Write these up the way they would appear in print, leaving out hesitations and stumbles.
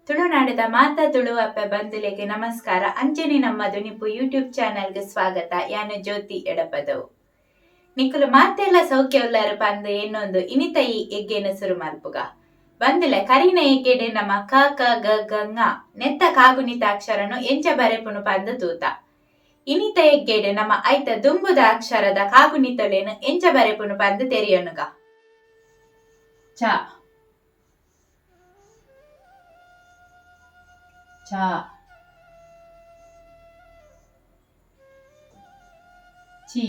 ತುಳುನಾಡದ ಮಾತಾ ತುಳು ಅಪ್ಪ ಬಂಧುಲೆಗೆ ನಮಸ್ಕಾರ. ಅಂಚನೆ ನಮ್ಮದು ನಿಪ್ಪು ಯೂಟ್ಯೂಬ್ ಚಾನೆಲ್ಗೆ ಸ್ವಾಗತ. ಯಾನು ಜ್ಯೋತಿ ಎಡಪದವು. ನಿಕ್ಕಲು ಮಾತೆಲ್ಲ ಸೌಖ್ಯ ಉಳ್ಳಾರು ಪಂದು ಎನ್ನೊಂದು ಇನಿತ ಈ ಎಗ್ಗೆನ ಸುರು ಮಲ್ಪುಗ ಬಂದಿಲ್ಲ ಕರಿನ ಎಗ್ಗೆಡೆ ನಮ್ಮ ಕ ಕ ಗ ಗ ಂಗ ನೆತ್ತ ಕಾಗುನಿತ ಅಕ್ಷರನು ಎಂಚ ಬರೆಪುನು ಪಂದು ತೂತ. ಇನಿತ ಎಗ್ಗೆಡೆ ನಮ್ಮ ಐತ ದುಂಬುದ ಅಕ್ಷರದ ಕಾಗುನಿತೊಲೆನು ಎಂಚ ಬರೆಪುನು ಪಂದು ತೆರೆಯನುಗ. ಚ ಚ ಚಿ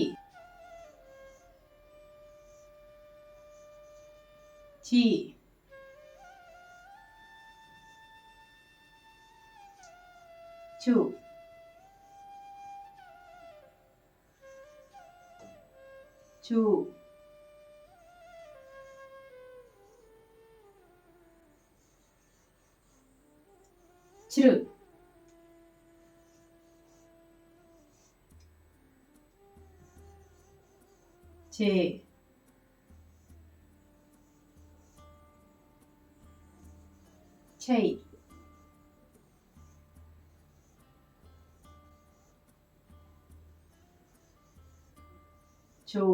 ಚಿ ಚು ಚು ಚೃ ಚೇ ಚೈ ಚೋ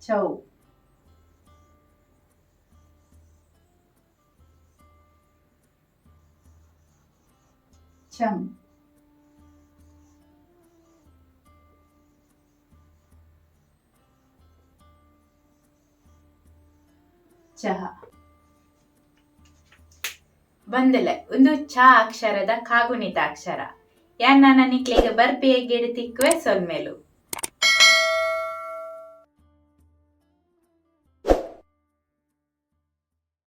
ಚೌ ಚಂ ಚಹ ಬಂದಲೆ ಒಂದು ಚ ಅಕ್ಷರದ ಕಾಗುಣಿತ ಅಕ್ಷರ ಯಾನ್ ನನ್ನ ನಿಕ್ಲೆಗೆ ಬರ್ಪಿ ಎಗ್ಗೆಡು ತಿಕ್ಕುವೆ ಸೊಲ್ಮೆಲು.